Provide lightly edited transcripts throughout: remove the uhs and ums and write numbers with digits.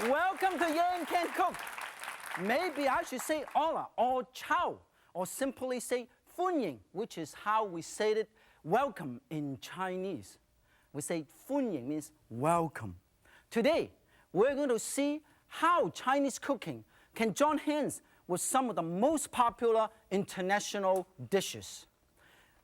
Welcome to Yang Can Cook. Maybe I should say hola or ciao, or simply say 歡迎, which is how we say it, welcome in Chinese. We say 歡迎 means welcome. Today, we're going to see how Chinese cooking can join hands with some of the most popular international dishes.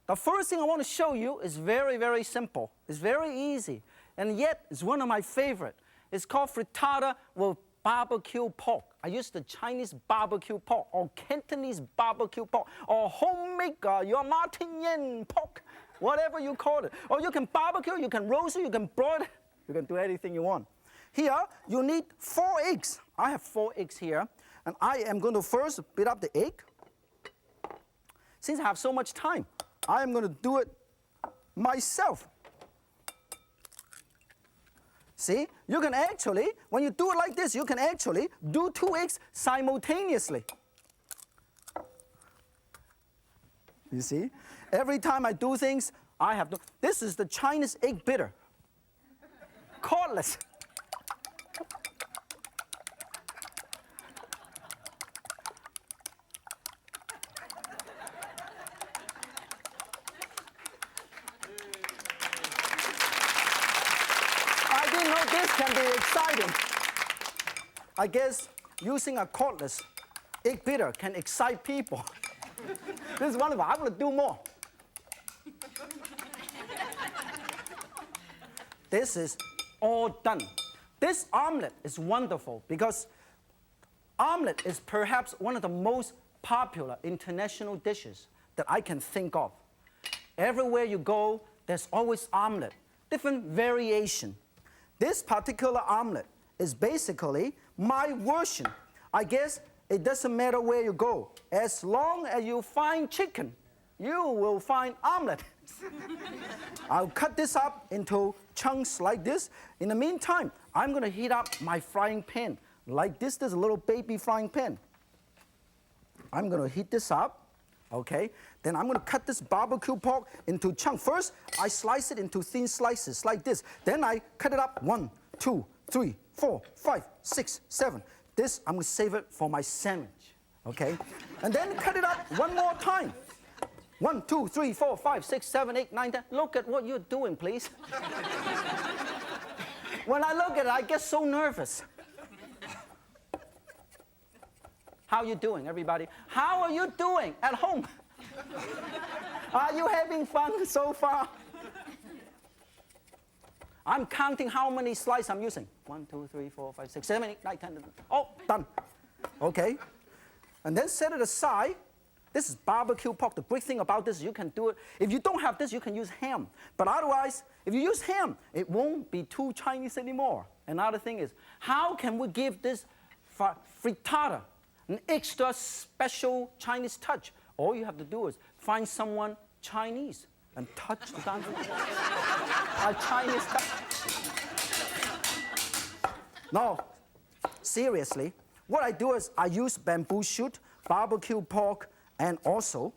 The first thing I want to show you is very, very simple. It's very easy, and yet it's one of my favorite. It's called frittata with barbecue pork. I use the Chinese barbecue pork, or Cantonese barbecue pork, or homemade your Martin Yan pork, whatever you call it. Or you can barbecue, you can roast it, you can broil it, you can do anything you want. Here, you need 4 eggs. I have 4 eggs here, and I am going to first beat up the egg. Since I have so much time, I am going to do it myself. See, you can actually, when you do it like this, you can actually do 2 eggs simultaneously. You see? Every time I do things, I have to. This is the Chinese egg beater. Cordless. This can be exciting. I guess using a cordless egg beater can excite people. This is wonderful. I'm going to do more. This is all done. This omelet is wonderful because omelet is perhaps one of the most popular international dishes that I can think of. Everywhere you go, there's always omelet, different variation. This particular omelet is basically my version. I guess it doesn't matter where you go. As long as you find chicken, you will find omelet. I'll cut this up into chunks like this. In the meantime, I'm going to heat up my frying pan like this. There's a little baby frying pan. I'm going to heat this up. Okay, then I'm going to cut this barbecue pork into chunks. First, I slice it into thin slices like this. Then I cut it up 1, 2, 3, 4, 5, 6, 7. This, I'm going to save it for my sandwich. Okay, and then cut it up one more time. 1, 2, 3, 4, 5, 6, 7, 8, 9, 10. Look at what you're doing, please. When I look at it, I get so nervous. How are you doing, everybody? How are you doing at home? Are you having fun so far? I'm counting how many slices I'm using. 1, 2, 3, 4, 5, 6, 7, 8, 9, 10. Oh, done. Okay. And then set it aside. This is barbecue pork. The great thing about this is you can do it. If you don't have this, you can use ham. But otherwise, if you use ham, it won't be too Chinese anymore. Another thing is, how can we give this frittata an extra special Chinese touch? All you have to do is find someone Chinese and touch the dumpling. A Chinese touch. No, seriously, what I do is I use bamboo shoot, barbecue pork, and also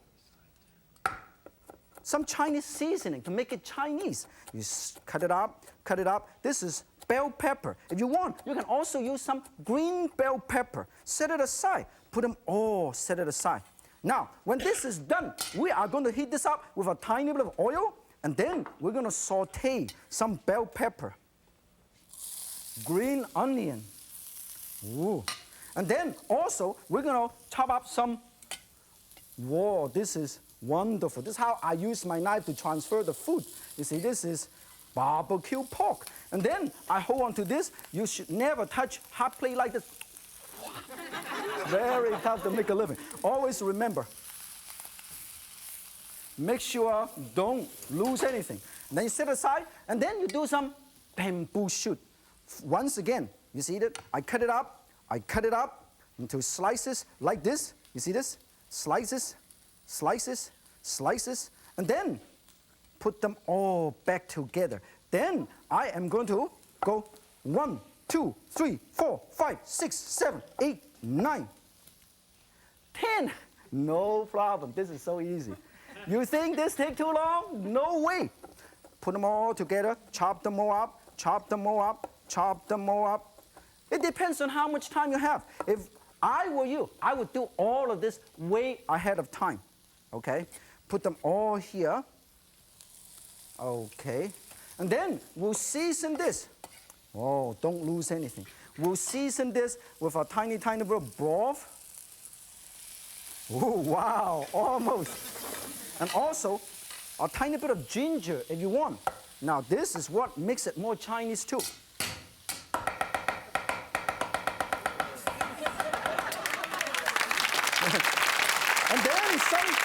some Chinese seasoning to make it Chinese. You cut it up, cut it up. This is bell pepper. If you want, you can also use some green bell pepper. Set it aside. Put them all, set it aside. Now, when this is done, we are going to heat this up with a tiny bit of oil, and then we're going to saute some bell pepper, green onion. Ooh. And then also, we're going to chop up some, whoa, this is wonderful. This is how I use my knife to transfer the food. You see, this is barbecue pork. And then I hold on to this. You should never touch hot plate like this. Very tough to make a living. Always remember, make sure don't lose anything. And then you set aside, and then you do some bamboo shoot. Once again, you see that? I cut it up into slices like this. You see this? Slices, slices, slices, and then put them all back together. Then I am going to go 1, 2, 3, 4, 5, 6, 7, 8, 9, 10. No problem. This is so easy. You think this take too long? No way. Put them all together, chop them all up, chop them all up, chop them all up. It depends on how much time you have. If I were you, I would do all of this way ahead of time. Okay? Put them all here. Okay. And then we'll season this. Oh, don't lose anything. We'll season this with a tiny, tiny bit of broth. Oh, wow, almost. And also, a tiny bit of ginger if you want. Now, this is what makes it more Chinese too. And then some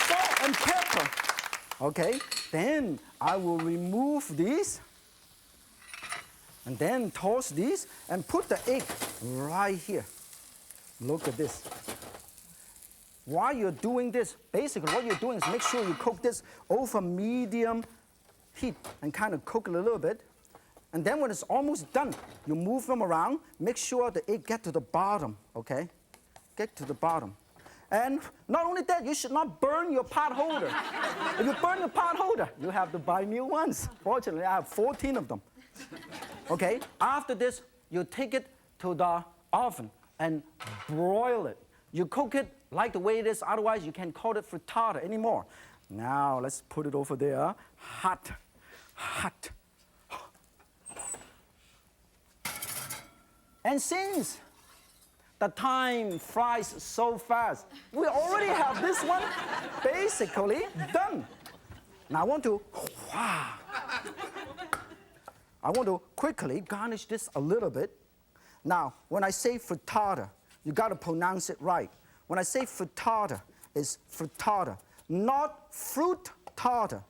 salt and pepper. Okay, then I will remove these. And then toss these and put the egg right here. Look at this. While you're doing this, basically what you're doing is make sure you cook this over medium heat and kind of cook it a little bit. And then when it's almost done, you move them around. Make sure the egg get to the bottom, okay? Get to the bottom. And not only that, you should not burn your pot holder. If you burn your pot holder, you have to buy new ones. Fortunately, I have 14 of them. Okay, after this, you take it to the oven and broil it. You cook it like the way it is, otherwise you can't call it frittata anymore. Now, let's put it over there. Hot, hot. And since the time flies so fast, we already have this one basically done. Now, I want to quickly garnish this a little bit. Now, when I say frittata, you got to pronounce it right. When I say frittata, it's frittata, not fruit tartar.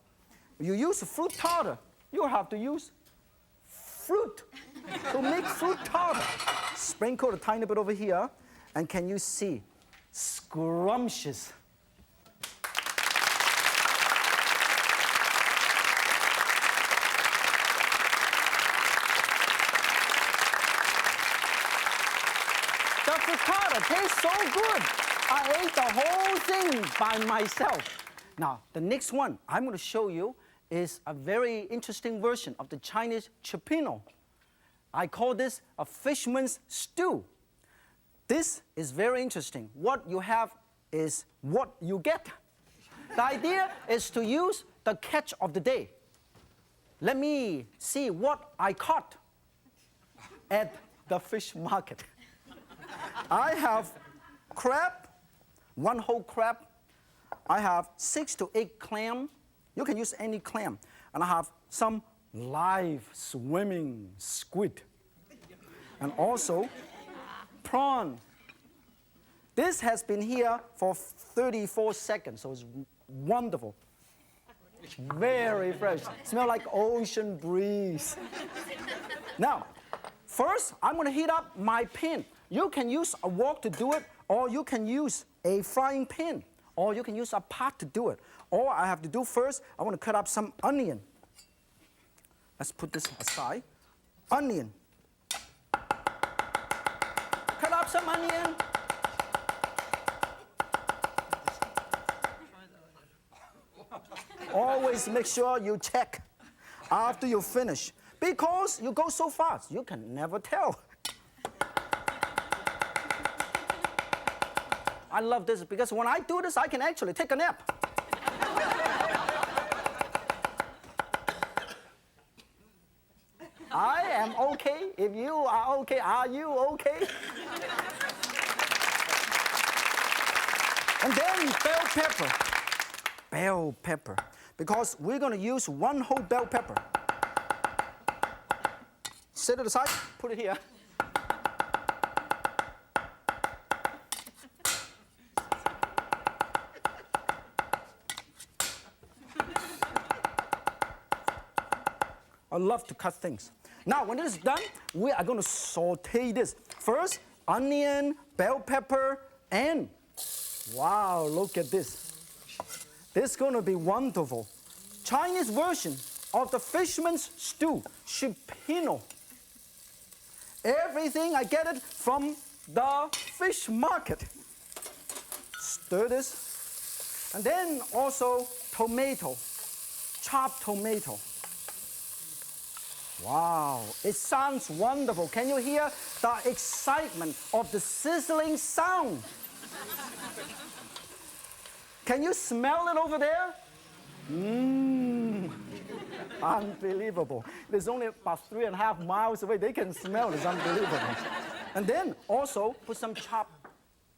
If you use fruit tartar, you have to use fruit to make fruit tartar. Sprinkle a tiny bit over here, and can you see? Scrumptious. The frittata tastes so good. I ate the whole thing by myself. Now, the next one I'm going to show you is a very interesting version of the Chinese Cioppino. I call this a fisherman's stew. This is very interesting. What you have is what you get. The idea is to use the catch of the day. Let me see what I caught at the fish market. I have crab, one whole crab. I have 6 to 8 clam. You can use any clam. And I have some live swimming squid. And also prawn. This has been here for 34 seconds, so it's wonderful. Very fresh. Smell like ocean breeze. Now, first, I'm going to heat up my pan. You can use a wok to do it, or you can use a frying pan, or you can use a pot to do it. All I have to do first, I want to cut up some onion. Let's put this aside. Onion. Cut up some onion. Always make sure you check after you finish, because you go so fast, you can never tell. I love this because when I do this, I can actually take a nap. I am okay. If you are okay, are you okay? And then bell pepper. Bell pepper. Because we're going to use one whole bell pepper. Set it aside, put it here. I love to cut things. Now, when this is done, we are going to saute this. First, onion, bell pepper, and wow, look at this. This is going to be wonderful. Chinese version of the fisherman's stew, Cioppino. Everything I get it from the fish market. Stir this. And then also tomato, chopped tomato. Wow, it sounds wonderful. Can you hear the excitement of the sizzling sound? Can you smell it over there? Mmm, unbelievable. It's only about 3.5 miles away. They can smell it. It's unbelievable. And then also put some chopped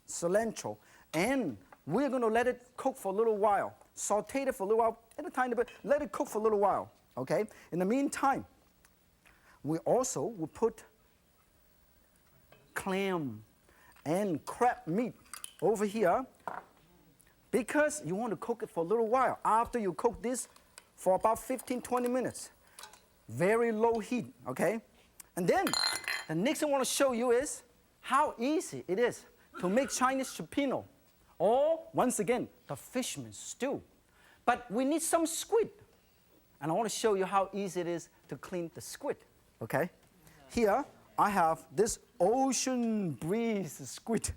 cilantro, and we're going to let it cook for a little while. Saute it for a little while, and a tiny bit. Let it cook for a little while. Okay. In the meantime, we also will put clam and crab meat over here, because you want to cook it for a little while. After you cook this for about 15-20 minutes, very low heat, okay? And then the next thing I want to show you is how easy it is to make Chinese Cioppino, or once again, the Fisherman stew. But we need some squid, and I want to show you how easy it is to clean the squid, okay? Here I have this ocean breeze squid.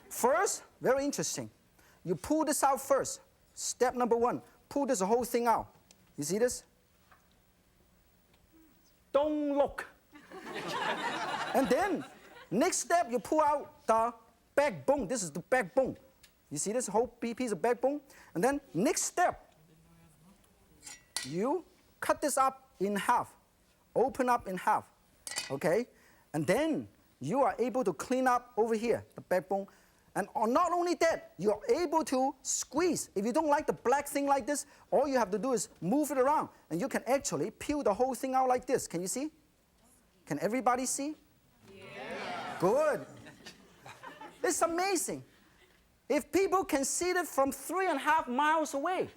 First, very interesting. You pull this out first. Step number 1, pull this whole thing out. You see this? Don't look. And then, next step, you pull out the backbone. This is the backbone. You see this whole piece of backbone? And then, next step, you cut this up in half. Open up in half, okay? And then, you are able to clean up over here, the backbone. And not only that, you're able to squeeze. If you don't like the black thing like this, all you have to do is move it around, and you can actually peel the whole thing out like this. Can you see? Can everybody see? Yeah. Good. It's amazing. If people can see it from 3.5 miles away,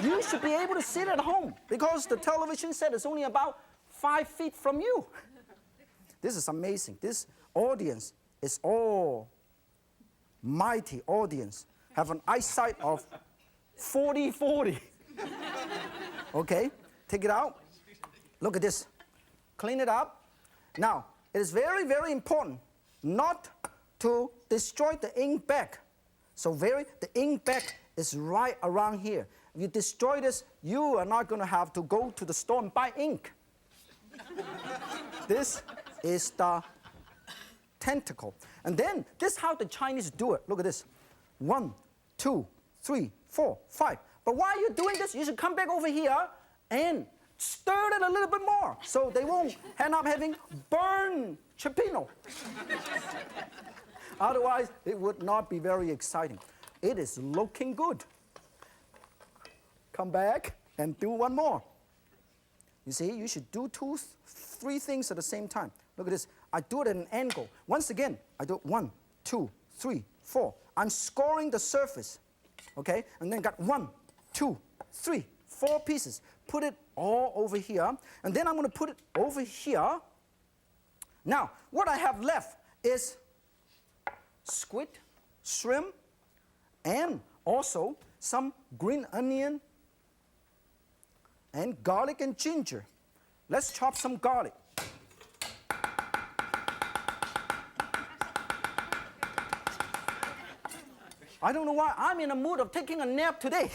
you should be able to see it at home, because the television set is only about 5 feet from you. This is amazing. This audience is all mighty audience, have an eyesight of 40-40. Okay, take it out. Look at this. Clean it up. Now, it is very, very important not to destroy the ink bag. So the ink bag is right around here. If you destroy this, you are not going to have to go to the store and buy ink. This is the tentacle. And then, this is how the Chinese do it. Look at this. 1, 2, 3, 4, 5. But while you're doing this, you should come back over here and stir it a little bit more, so they won't end up having burned Cioppino. Otherwise, it would not be very exciting. It is looking good. Come back and do one more. You see, you should do 2, 3 things at the same time. Look at this. I do it at an angle. Once again, I do 1, 2, 3, 4. I'm scoring the surface, okay? And then got 1, 2, 3, 4 pieces. Put it all over here. And then I'm going to put it over here. Now, what I have left is squid, shrimp, and also some green onion and garlic and ginger. Let's chop some garlic. I don't know why I'm in the mood of taking a nap today.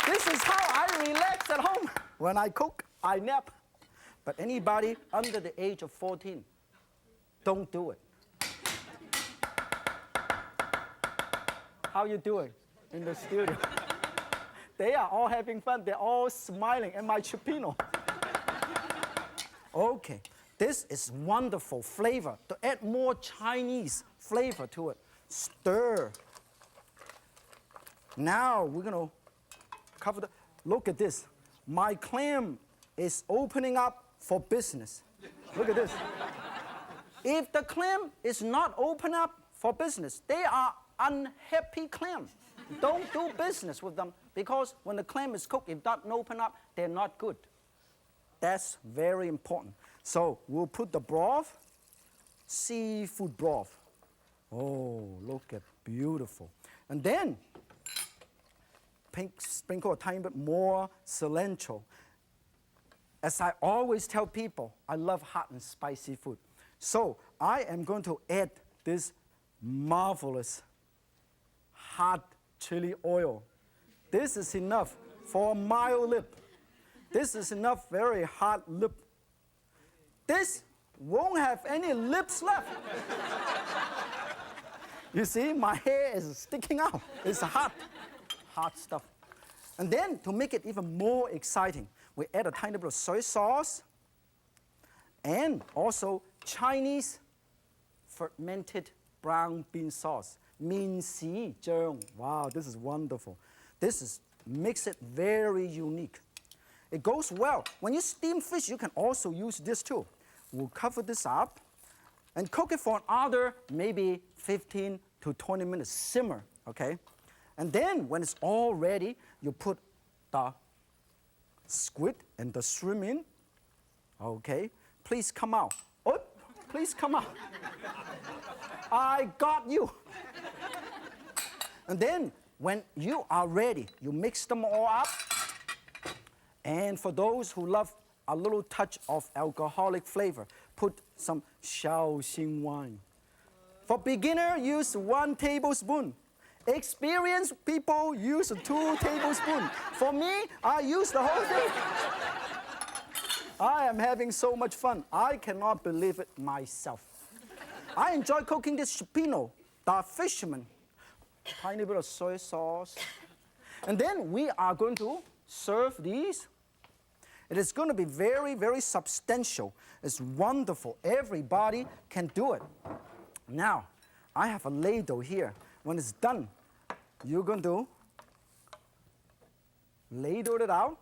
This is how I relax at home. When I cook, I nap. But anybody under the age of 14, don't do it. How you doing in the studio? They are all having fun. They're all smiling at my Cioppino. Okay, this is wonderful flavor. To add more Chinese flavor to it, stir. Now we're gonna cover the, look at this. My clam is opening up for business. Look at this. If the clam is not open up for business, they are unhappy clams. Don't do business with them, because when the clam is cooked, if not open up, they're not good. That's very important. So we'll put the broth, seafood broth. Oh, look at beautiful. And then sprinkle a tiny bit more cilantro. As I always tell people, I love hot and spicy food. So I am going to add this marvelous hot chili oil. This is enough for a mild lip. This is enough very hot lip. This won't have any lips left. You see, my hair is sticking out. It's hot stuff. And then to make it even more exciting, we add a tiny bit of soy sauce and also Chinese fermented brown bean sauce. 面豉醬. Wow, this is wonderful. Makes it very unique. It goes well. When you steam fish, you can also use this too. We'll cover this up and cook it for another maybe 15 to 20 minutes, simmer, okay? And then when it's all ready, you put the squid and the shrimp in, okay? Please come out. Oh, please come out. I got you. And then when you are ready, you mix them all up. And for those who love a little touch of alcoholic flavor, put some Shaoxing wine. For beginner, use 1 tablespoon. Experienced people use 2 tablespoons. For me, I use the whole thing. I am having so much fun. I cannot believe it myself. I enjoy cooking this Cioppino, the Fisherman. Tiny bit of soy sauce. And then we are going to serve these. It is going to be very, very substantial. It's wonderful. Everybody can do it. Now, I have a ladle here. When it's done, you're going to ladle it out.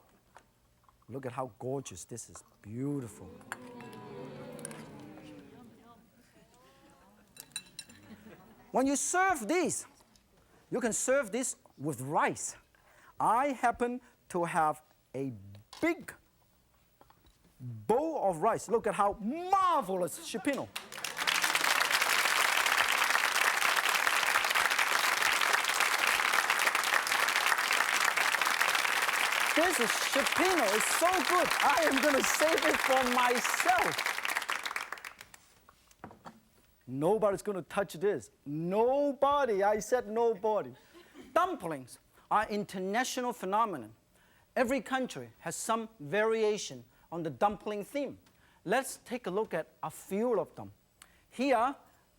Look at how gorgeous this is. Beautiful. When you serve these, you can serve this with rice. I happen to have a big bowl of rice. Look at how marvelous Cioppino. This is Cioppino. It's so good. I am going to save it for myself. Nobody's going to touch this. Nobody. I said nobody. Dumplings are international phenomenon. Every country has some variation on the dumpling theme. Let's take a look at a few of them. Here,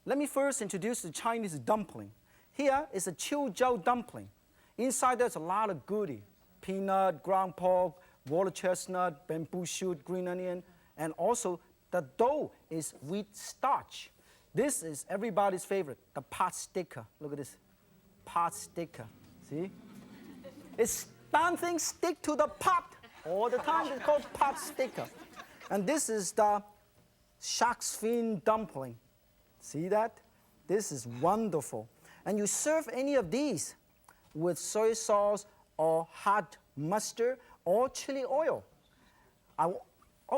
let me first introduce the Chinese dumpling. Here is a Tsingtao dumpling. Inside there's a lot of goodie. Peanut, ground pork, water chestnut, bamboo shoot, green onion, and also the dough is wheat starch. This is everybody's favorite, the pot sticker. Look at this, pot sticker, see? It's something stick to the pot all the time. It's called pot sticker. And this is the shark's fin dumpling. See that? This is wonderful. And you serve any of these with soy sauce or hot mustard or chili oil.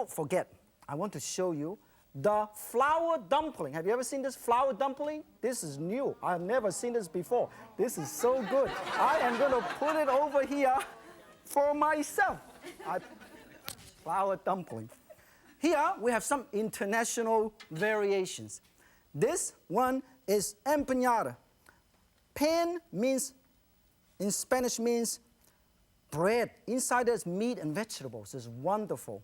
Forget. I want to show you the flour dumpling. Have you ever seen this flour dumpling? This is new. I've never seen this before. This is so good. I am going to put it over here for myself. Flour dumpling. Here we have some international variations. This one is empanada. Pan means, in Spanish means bread. Inside there's meat and vegetables. It's wonderful.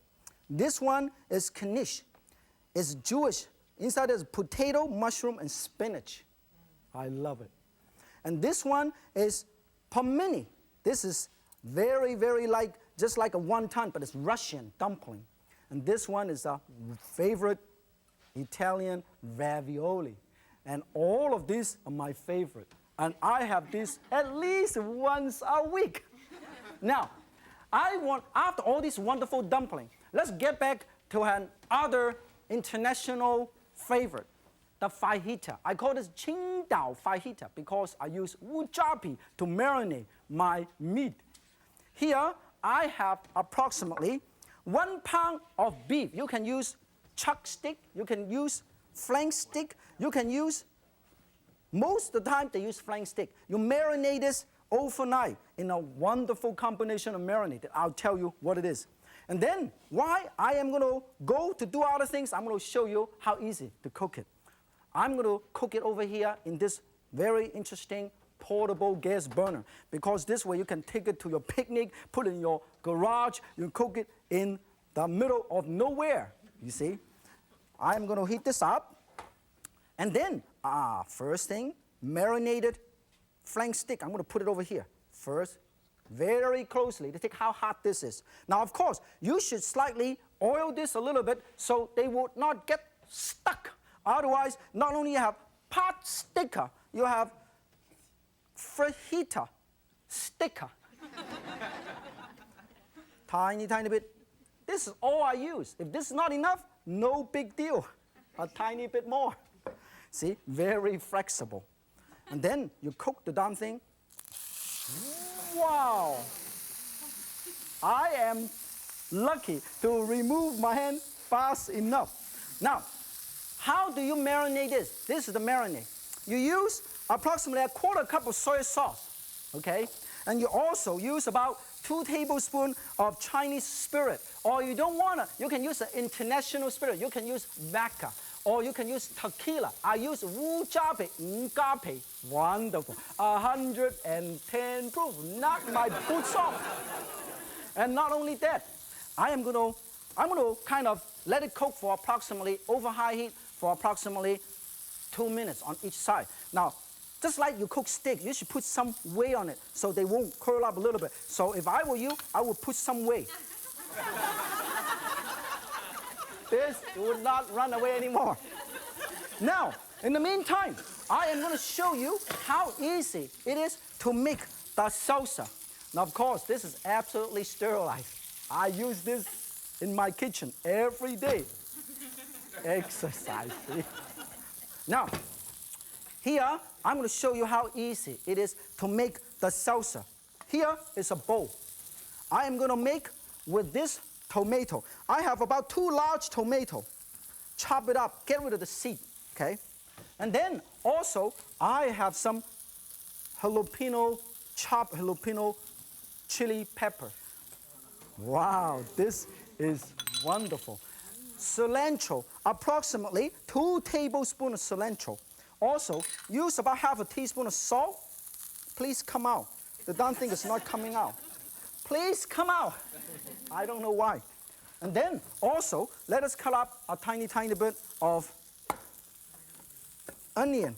This one is knish. It's Jewish. Inside there's potato, mushroom, and spinach. I love it. And this one is pelmeni. This is very, very just like a wonton, but it's Russian dumpling. And this one is a favorite Italian ravioli. And all of these are my favorite. And I have this at least once a week. Now, after all these wonderful dumplings, let's get back to another international favorite, the fajita. I call this Tsingtao fajita because I use wasabi to marinate my meat. Here, I have approximately 1 pound of beef. You can use chuck stick, you can use flank stick, you can use, most of the time they use flank stick. You marinate this overnight in a wonderful combination of marinade. I'll tell you what it is. And then, why I am going to go to do other things, I'm going to show you how easy to cook it. I'm going to cook it over here in this very interesting portable gas burner, because this way you can take it to your picnic, put it in your garage, you can cook it in the middle of nowhere, you see. I'm going to heat this up, and then, first thing, marinated flank steak. I'm going to put it over here first, very closely to take how hot this is. Now, of course, you should slightly oil this a little bit so they would not get stuck. Otherwise, not only you have pot sticker, you have Frittata sticker. Tiny, tiny bit. This is all I use. If this is not enough, no big deal. A tiny bit more. See, very flexible. And then you cook the darn thing. Wow! I am lucky to remove my hand fast enough. Now, how do you marinate this? This is the marinade. You use approximately a quarter cup of soy sauce, okay? And you also use about 2 tablespoons of Chinese spirit. Or you don't want to, you can use an international spirit. You can use vodka. Or you can use tequila. I use Wu Jiape, Ngape. Wonderful. 110 proof. Knock my boots off. And not only that, I'm going to kind of let it cook for approximately, over high heat, for approximately 2 minutes on each side. Now, just like you cook steak, you should put some weight on it so they won't curl up a little bit. So if I were you, I would put some weight. This would not run away anymore. Now, in the meantime, I am going to show you how easy it is to make the salsa. Now, of course, this is absolutely sterilized. I use this in my kitchen every day. Exercise. Now, here, I'm going to show you how easy it is to make the salsa. Here is a bowl. I am going to make with this tomato. I have about 2 large tomatoes. Chop it up, get rid of the seed, okay? And then also, I have some chopped jalapeno chili pepper. Wow, this is wonderful. Cilantro, approximately 2 tablespoons of cilantro. Also, use about half a teaspoon of salt. Please come out. The darn thing is not coming out. Please come out. I don't know why. And then also, let us cut up a tiny, tiny bit of onion.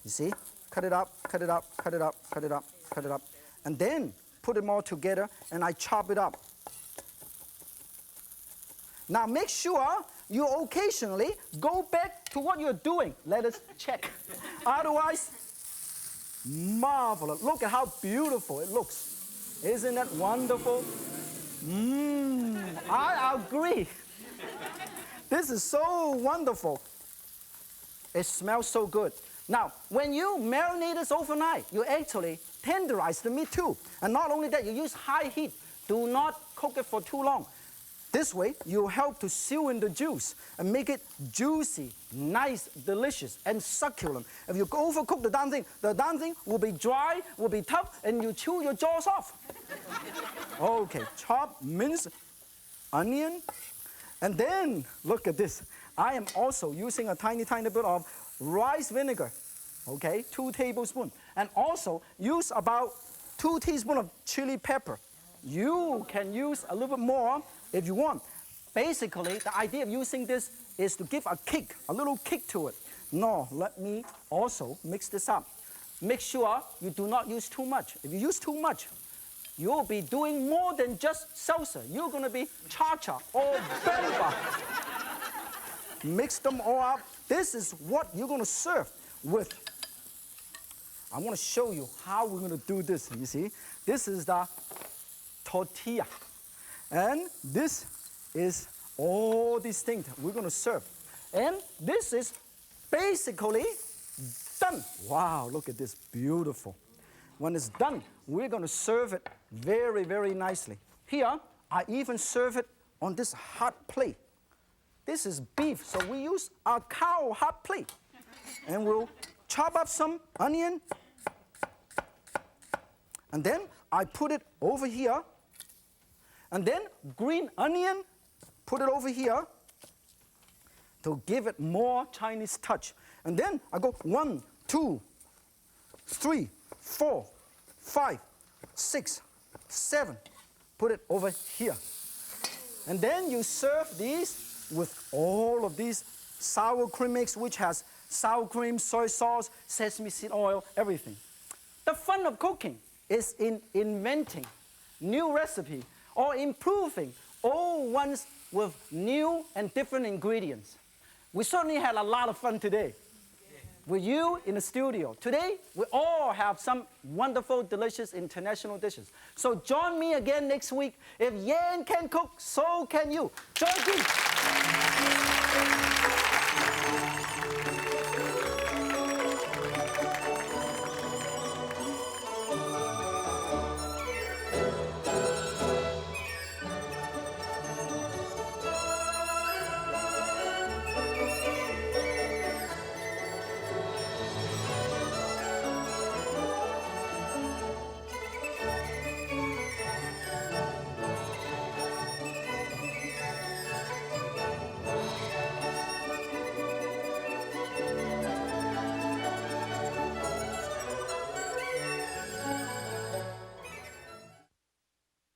You see? Cut it up, cut it up, cut it up, cut it up, cut it up. And then put them all together, and I chop it up. Now make sure you occasionally go back to what you're doing. Let us check. Otherwise, marvelous. Look at how beautiful it looks. Isn't that wonderful? I agree. This is so wonderful. It smells so good. Now, when you marinate this overnight, you actually tenderize the meat too. And not only that, you use high heat. Do not cook it for too long. This way, you help to seal in the juice and make it juicy, nice, delicious, and succulent. If you overcook the darn thing will be dry, will be tough, and you chew your jaws off. Okay, chop, mince, onion, and then, look at this. I am also using a tiny, tiny bit of rice vinegar, okay, 2 tablespoons. And also, use about 2 teaspoons of chili pepper. You can use a little bit more if you want. Basically, the idea of using this is to give a kick, a little kick to it. No, let me also mix this up. Make sure you do not use too much. If you use too much, you'll be doing more than just salsa. You're going to be cha-cha or bamba. Mix them all up. This is what you're going to serve with. I'm going to show you how we're going to do this. You see, this is the tortilla. And this is all these things we're going to serve. And this is basically done. Wow, look at this, beautiful. When it's done, we're going to serve it very, very nicely. Here, I even serve it on this hot plate. This is beef, so we use a cow hot plate. And we'll chop up some onion. And then I put it over here. And then green onion, put it over here to give it more Chinese touch. And then I go 1, 2, 3, 4, 5, 6, 7. Put it over here. And then you serve these with all of these sour cream mix, which has sour cream, soy sauce, sesame seed oil, everything. The fun of cooking is in inventing new recipe or improving old ones with new and different ingredients. We certainly had a lot of fun today with you in the studio. Today, we all have some wonderful, delicious international dishes. So join me again next week. If Yan can cook, so can you. Join me.